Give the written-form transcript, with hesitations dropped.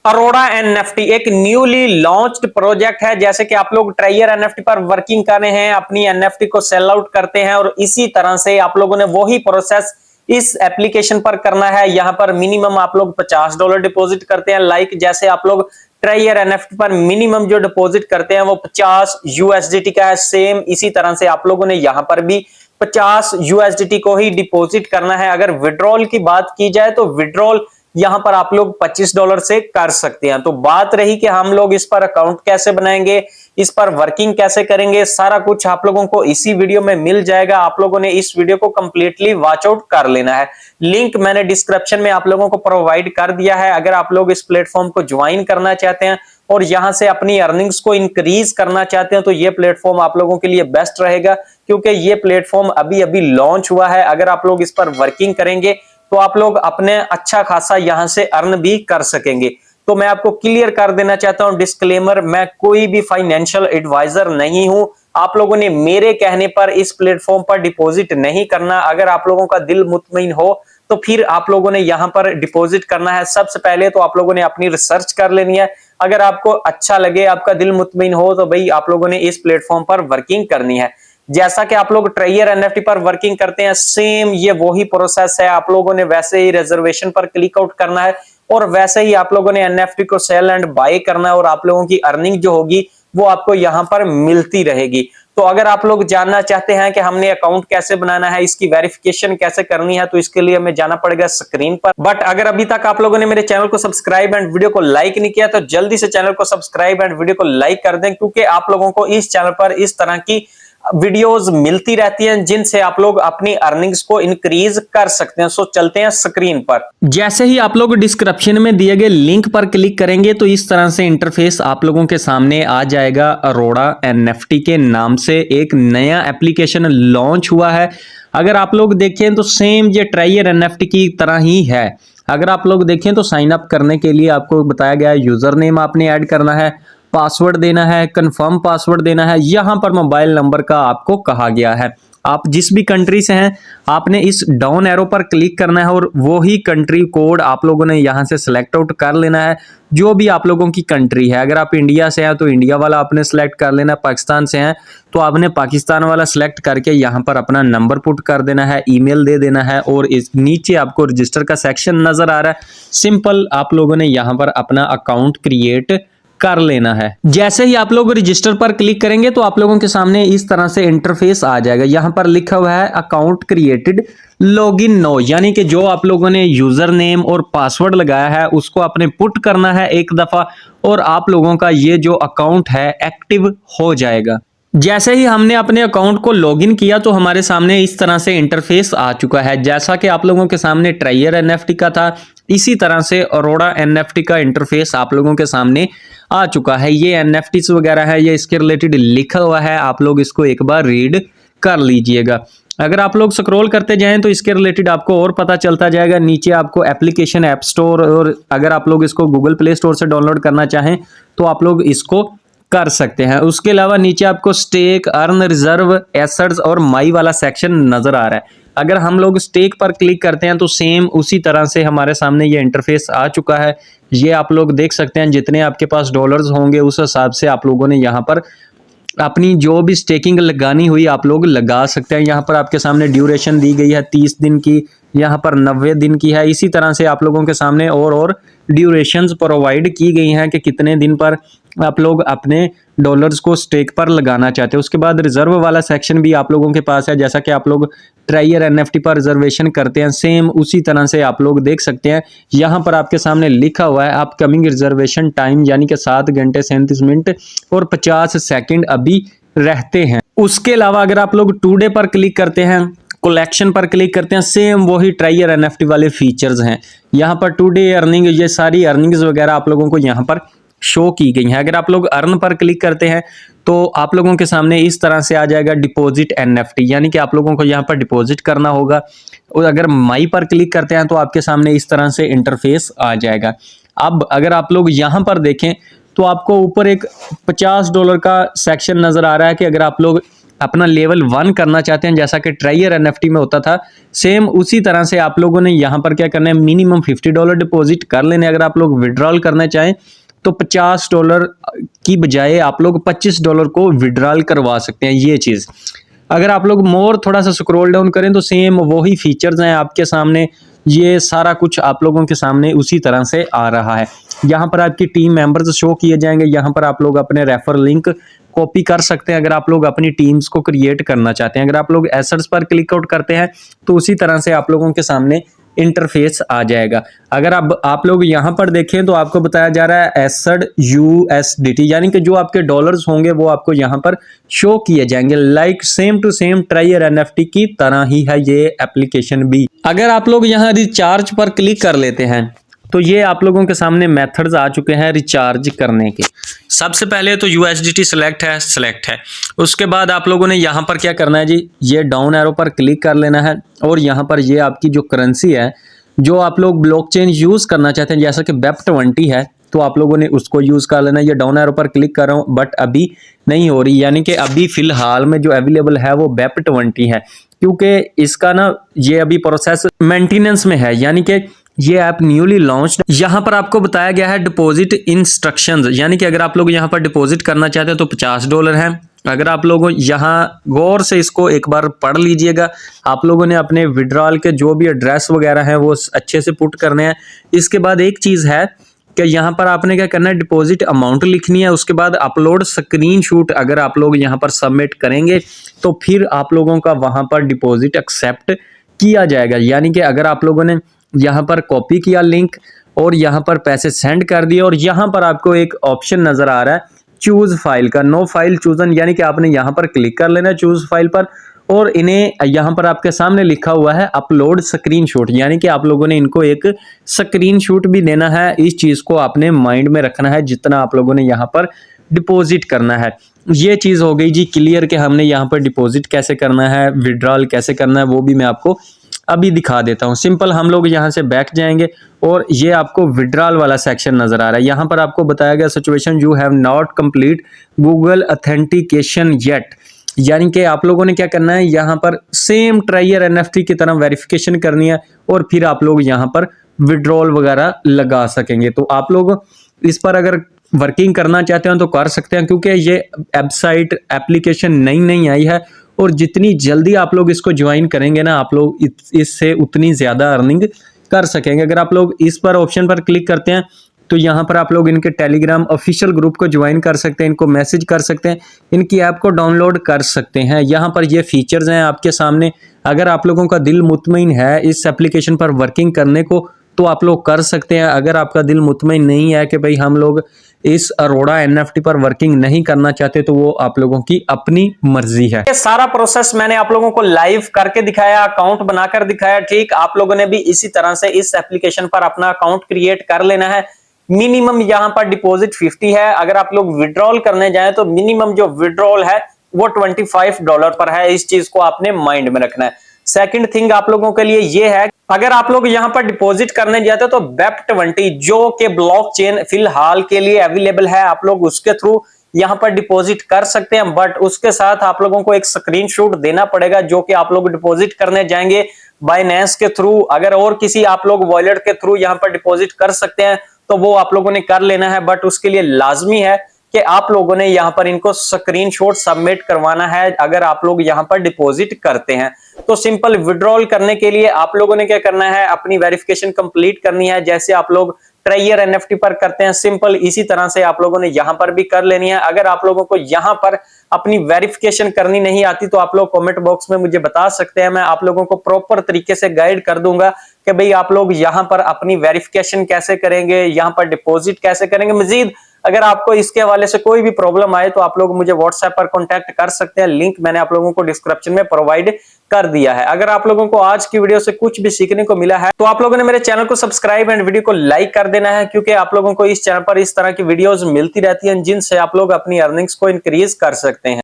Arora NFT एक newly launched project है। जैसे कि आप लोग ट्रायर एनएफटी पर वर्किंग कर रहे हैं, अपनी एनएफटी को सेल आउट करते हैं और इसी तरह से आप लोगों ने वही प्रोसेस इस एप्लीकेशन पर करना है। यहां पर मिनिमम आप लोग $50 डिपॉजिट करते हैं। लाइक जैसे आप लोग ट्रायर एनएफटी पर मिनिमम जो डिपॉजिट करते हैं वो 50 यूएसडीटी का है, सेम इसी तरह से आप लोगों ने यहां पर भी 50 यूएसडीटी को ही डिपॉजिट करना है। अगर विड्रॉल की बात की जाए तो विड्रॉल यहां पर आप लोग $25 से कर सकते हैं। तो बात रही कि हम लोग इस पर अकाउंट कैसे बनाएंगे, इस पर वर्किंग कैसे करेंगे, सारा कुछ आप लोगों को इसी वीडियो में मिल जाएगा। आप लोगों ने इस वीडियो को कंप्लीटली वॉच आउट कर लेना है। लिंक मैंने डिस्क्रिप्शन में आप लोगों को प्रोवाइड कर दिया है। अगर आप लोग इस प्लेटफॉर्म को ज्वाइन करना चाहते हैं और यहां से अपनी अर्निंग्स को इंक्रीज करना चाहते हैं तो ये प्लेटफॉर्म आप लोगों के लिए बेस्ट रहेगा, क्योंकि ये प्लेटफॉर्म अभी अभी लॉन्च हुआ है। अगर आप लोग इस पर वर्किंग करेंगे तो आप लोग अपने अच्छा खासा यहां से अर्न भी कर सकेंगे। तो मैं आपको क्लियर कर देना चाहता हूं डिस्क्लेमर, मैं कोई भी फाइनेंशियल एडवाइजर नहीं हूं। आप लोगों ने मेरे कहने पर इस प्लेटफॉर्म पर डिपॉजिट नहीं करना। अगर आप लोगों का दिल मुतमईन हो तो फिर आप लोगों ने यहां पर डिपॉजिट करना है। सबसे पहले तो आप लोगों ने अपनी रिसर्च कर लेनी है। अगर आपको अच्छा लगे, आपका दिल मुतमईन हो तो भाई आप लोगों ने इस प्लेटफॉर्म पर वर्किंग करनी है। जैसा कि आप लोग ट्रायर एनएफटी पर वर्किंग करते हैं, सेम ये वही प्रोसेस है। आप लोगों ने वैसे ही रिजर्वेशन पर क्लिक आउट करना है और वैसे ही आप लोगों ने एनएफटी को सेल एंड बाय करना है और आप लोगों की अर्निंग जो होगी वो आपको यहां पर मिलती रहेगी। तो अगर आप लोग जानना चाहते हैं कि हमने अकाउंट कैसे बनाना है, इसकी वेरिफिकेशन कैसे करनी है, तो इसके लिए हमें जाना पड़ेगा स्क्रीन पर। बट अगर अभी तक आप लोगों ने मेरे चैनल को सब्सक्राइब एंड वीडियो को लाइक नहीं किया तो जल्दी से चैनल को सब्सक्राइब एंड वीडियो को लाइक कर दें, क्योंकि आप लोगों को इस चैनल पर इस तरह की वीडियोस मिलती रहती हैं जिनसे आप लोग अपनी अर्निंग्स को इंक्रीज कर सकते हैं। सो चलते हैं स्क्रीन पर। जैसे ही आप लोग डिस्क्रिप्शन में दिए गए लिंक पर क्लिक करेंगे तो इस तरह से इंटरफेस आप लोगों के सामने आ जाएगा। अरोड़ा एनएफटी के नाम से एक नया एप्लीकेशन लॉन्च हुआ है। अगर आप लोग देखें तो सेम ये ट्रायर एनएफटी की तरह ही है। अगर आप लोग देखें तो साइन अप करने के लिए आपको बताया गया है यूजर नेम आपने ऐड करना है, पासवर्ड देना है, कंफर्म पासवर्ड देना है। यहां पर मोबाइल नंबर का आपको कहा गया है। आप जिस भी कंट्री से हैं आपने इस डाउन एरो पर क्लिक करना है और वो ही कंट्री कोड आप लोगों ने यहां से सिलेक्ट आउट कर लेना है, जो भी आप लोगों की कंट्री है। अगर आप इंडिया से हैं तो इंडिया वाला आपने सेलेक्ट कर लेना है, पाकिस्तान से हैं तो आपने पाकिस्तान वाला सेलेक्ट करके यहां पर अपना नंबर पुट कर देना है, ईमेल दे देना है और इस नीचे आपको रजिस्टर का सेक्शन नजर आ रहा है। सिंपल आप लोगों ने यहां पर अपना अकाउंट क्रिएट कर लेना है। जैसे ही आप लोग रजिस्टर पर क्लिक करेंगे तो आप लोगों के सामने इस तरह से इंटरफेस आ जाएगा। यहां पर लिखा हुआ है अकाउंट क्रिएटेड लॉगिन नो, यानी कि जो आप लोगों ने यूजर नेम और पासवर्ड लगाया है उसको आपने पुट करना है एक दफा और आप लोगों का ये जो अकाउंट है एक्टिव हो जाएगा। जैसे ही हमने अपने अकाउंट को लॉगिन किया तो हमारे सामने इस तरह से इंटरफेस आ चुका है। जैसा कि आप लोगों के सामने ट्रायर एनएफटी का था, इसी तरह से अरोड़ा एनएफटी का इंटरफेस आप लोगों के सामने आ चुका है। ये एनएफटीज वगैरह है, ये इसके रिलेटेड लिखा हुआ है, आप लोग इसको एक बार रीड कर लीजिएगा। अगर आप लोग स्क्रॉल करते जाएं तो इसके रिलेटेड आपको और पता चलता जाएगा। नीचे आपको एप्लीकेशन ऐप स्टोर, और अगर आप लोग इसको गूगल प्ले स्टोर से डाउनलोड करना चाहें तो आप लोग इसको कर सकते हैं। उसके अलावा नीचे आपको स्टेक, अर्न, रिजर्व, एसेट्स और माई वाला सेक्शन नजर आ रहा है। अगर हम लोग स्टेक पर क्लिक करते हैं तो सेम उसी तरह से हमारे सामने ये इंटरफेस आ चुका है। ये आप लोग देख सकते हैं, जितने आपके पास डॉलर्स होंगे उस हिसाब से आप लोगों ने यहाँ पर अपनी जो भी स्टेकिंग लगानी हुई आप लोग लगा सकते हैं। यहाँ पर आपके सामने ड्यूरेशन दी गई है 30 दिन की, यहाँ पर 90 दिन की है। इसी तरह से आप लोगों के सामने और ड्यूरेशंस प्रोवाइड की गई हैं कि कितने दिन पर आप लोग अपने डॉलर्स को स्टेक पर लगाना चाहते हैं। उसके बाद रिजर्व वाला सेक्शन भी आप लोगों के पास है। जैसा कि आप लोग ट्रायर एनएफटी पर रिजर्वेशन करते हैं, सेम उसी तरह से आप लोग देख सकते हैं। यहाँ पर आपके सामने लिखा हुआ है अपकमिंग रिजर्वेशन टाइम, यानी कि 7 घंटे 37 मिनट और 50 सेकंड अभी रहते हैं। उसके अलावा अगर आप लोग टुडे पर क्लिक करते हैं, कलेक्शन पर क्लिक करते हैं, सेम वही ट्रायर एनएफटी वाले फीचर्स हैं। यहाँ पर टुडे अर्निंग, ये सारी अर्निंग्स वगैरह आप लोगों को यहाँ पर शो की गई है। अगर आप लोग अर्न पर क्लिक करते हैं तो आप लोगों के सामने इस तरह से आ जाएगा डिपॉजिट एनएफटी, यानी कि आप लोगों को यहाँ पर डिपॉजिट करना होगा। और अगर माई पर क्लिक करते हैं तो आपके सामने इस तरह से इंटरफेस आ जाएगा। अब अगर आप लोग यहाँ पर देखें तो आपको ऊपर एक $50 का सेक्शन नजर आ रहा है कि अगर आप लोग अपना लेवल 1 करना चाहते हैं, जैसा कि ट्रायर एनएफटी में होता था, सेम उसी तरह से आप लोगों ने यहाँ पर क्या करना है, मिनिमम $50 डिपॉजिट कर लेने। अगर आप लोग विड्रॉल करना चाहें तो $50 की बजाय आप लोग $25 को विड्रॉल करवा सकते हैं। ये चीज़ अगर आप लोग मोर थोड़ा सा स्क्रॉल डाउन करें तो सेम वही फीचर्स हैं आपके सामने। ये सारा कुछ आप लोगों के सामने उसी तरह से आ रहा है। यहाँ पर आपकी टीम मेंबर्स शो किए जाएंगे। यहाँ पर आप लोग अपने रेफर लिंक कॉपी कर सकते हैं अगर आप लोग अपनी टीम्स को क्रिएट करना चाहते हैं। अगर आप लोग एसेट्स पर क्लिक आउट करते हैं तो उसी तरह से आप लोगों के सामने इंटरफेस आ जाएगा। अगर आप लोग यहाँ पर देखें तो आपको बताया जा रहा है एसेट USDT, यानी कि जो आपके डॉलर्स होंगे वो आपको यहाँ पर शो किए जाएंगे। लाइक सेम टू सेम ट्रायर एनएफटी की तरह ही है ये एप्लीकेशन भी। अगर आप लोग यहाँ रिचार्ज पर क्लिक कर लेते हैं तो ये आप लोगों के सामने मेथड्स आ चुके हैं रिचार्ज करने के। सबसे पहले तो USDT सिलेक्ट है। उसके बाद आप लोगों ने यहाँ पर क्या करना है जी, ये डाउन एरो पर क्लिक कर लेना है और यहाँ पर ये आपकी जो करेंसी है जो आप लोग ब्लॉकचेन यूज़ करना चाहते हैं, जैसा कि BEP20 है तो आप लोगों ने उसको यूज़ कर लेना है। ये डाउन एरो पर क्लिक कर रहा हूँ बट अभी नहीं हो रही, यानी कि अभी फ़िलहाल में जो अवेलेबल है वो BEP20 है, क्योंकि इसका ना ये अभी प्रोसेस मेंटेनेंस में है, यानी कि ये ऐप न्यूली लॉन्च्ड। यहाँ पर आपको बताया गया है डिपॉजिट इंस्ट्रक्शंस, यानी कि अगर आप लोग यहाँ पर डिपॉजिट करना चाहते हैं तो $50 है। अगर आप लोग यहाँ गौर से इसको एक बार पढ़ लीजिएगा, आप लोगों ने अपने विड्रॉल के जो भी एड्रेस वगैरह हैं वो अच्छे से पुट करने हैं। इसके बाद एक चीज़ है कि यहाँ पर आपने क्या करना है, डिपॉजिट अमाउंट लिखनी है। उसके बाद अपलोड स्क्रीनशॉट अगर आप लोग यहाँ पर सबमिट करेंगे तो फिर आप लोगों का वहाँ पर डिपॉजिट एक्सेप्ट किया जाएगा। यानी कि अगर आप लोगों ने यहाँ पर कॉपी किया लिंक और यहाँ पर पैसे सेंड कर दिए और यहाँ पर आपको एक ऑप्शन नज़र आ रहा है चूज फाइल का, नो फाइल चूजन, यानी कि आपने यहाँ पर क्लिक कर लेना है चूज फाइल पर और इन्हें यहाँ पर आपके सामने लिखा हुआ है अपलोड स्क्रीनशॉट, यानी कि आप लोगों ने इनको एक स्क्रीनशॉट भी देना है। इस चीज़ को आपने माइंड में रखना है जितना आप लोगों ने यहाँ पर डिपॉजिट करना है। ये चीज़ हो गई जी क्लियर कि हमने यहाँ पर डिपॉजिट कैसे करना है, विड्रॉल कैसे करना है, वो भी मैं आपको अभी दिखा देता हूँ। सिंपल हम लोग यहाँ से बैक जाएंगे और ये आपको विड्रॉल वाला सेक्शन नजर आ रहा है। यहाँ पर आपको बताया गया situation you have not complete Google authentication yet, यानी कि आप लोगों ने क्या करना है, यहाँ पर सेम ट्रायर एनएफटी की तरह वेरिफिकेशन करनी है और फिर आप लोग यहाँ पर विड्रॉल वगैरह लगा सकेंगे। तो आप लोग इस पर अगर वर्किंग करना चाहते हैं तो कर सकते हैं, क्योंकि ये वेबसाइट एप्लीकेशन नई आई है और जितनी जल्दी आप लोग इसको ज्वाइन करेंगे ना, आप लोग इससे उतनी ज़्यादा अर्निंग कर सकेंगे। अगर आप लोग इस पर ऑप्शन पर क्लिक करते हैं तो यहाँ पर आप लोग इनके टेलीग्राम ऑफिशियल ग्रुप को ज्वाइन कर सकते हैं, इनको मैसेज कर सकते हैं, इनकी ऐप को डाउनलोड कर सकते हैं। यहाँ पर ये फीचर्स हैं आपके सामने। अगर आप लोगों का दिल मुतमईन है इस एप्लीकेशन पर वर्किंग करने को तो आप लोग कर सकते हैं। अगर आपका दिल मुतमईन नहीं है कि भाई हम लोग इस अरोड़ा एनएफटी पर वर्किंग नहीं करना चाहते, तो वो आप लोगों की अपनी मर्जी है। ये सारा प्रोसेस मैंने आप लोगों को लाइव करके दिखाया, अकाउंट बनाकर दिखाया। ठीक आप लोगों ने भी इसी तरह से इस एप्लीकेशन पर अपना अकाउंट क्रिएट कर लेना है। मिनिमम यहाँ पर डिपॉजिट 50 है। अगर आप लोग विड्रॉल करने जाए तो मिनिमम जो विड्रॉल है वो $25 पर है। इस चीज को आपने माइंड में रखना है। सेकंड थिंग आप लोगों के लिए ये है, अगर आप लोग यहाँ पर डिपॉजिट करने जाते हो तो BEP20 जो कि ब्लॉकचेन फिलहाल के लिए अवेलेबल है, आप लोग उसके थ्रू यहाँ पर डिपॉजिट कर सकते हैं। बट उसके साथ आप लोगों को एक स्क्रीनशॉट देना पड़ेगा जो कि आप लोग डिपॉजिट करने जाएंगे बाइनेंस के थ्रू। अगर और किसी आप लोग वॉलेट के थ्रू यहाँ पर डिपॉजिट कर सकते हैं तो वो आप लोगों ने कर लेना है। बट उसके लिए लाजमी है कि आप लोगों ने यहाँ पर इनको स्क्रीनशॉट सबमिट करवाना है अगर आप लोग यहाँ पर डिपॉजिट करते हैं। तो सिंपल विड्रॉल करने के लिए आप लोगों ने क्या करना है, अपनी वेरिफिकेशन कंप्लीट करनी है। जैसे आप लोग ट्रायर एनएफटी पर करते हैं सिंपल इसी तरह से आप लोगों ने यहाँ पर भी कर लेनी है। अगर आप लोगों को यहाँ पर अपनी वेरिफिकेशन करनी नहीं आती तो आप लोग कमेंट बॉक्स में मुझे बता सकते हैं, मैं आप लोगों को प्रॉपर तरीके से गाइड कर दूंगा कि भाई आप लोग यहाँ पर अपनी वेरिफिकेशन कैसे करेंगे, यहाँ पर डिपॉजिट कैसे करेंगे। मजीद अगर आपको इसके हवाले से कोई भी प्रॉब्लम आए तो आप लोग मुझे व्हाट्सएप पर कांटेक्ट कर सकते हैं। लिंक मैंने आप लोगों को डिस्क्रिप्शन में प्रोवाइड कर दिया है। अगर आप लोगों को आज की वीडियो से कुछ भी सीखने को मिला है तो आप लोगों ने मेरे चैनल को सब्सक्राइब एंड वीडियो को लाइक कर देना है, क्योंकि आप लोगों को इस चैनल पर इस तरह की वीडियोस मिलती रहती हैं जिनसे आप लोग अपनी अर्निंग्स को इंक्रीज कर सकते हैं।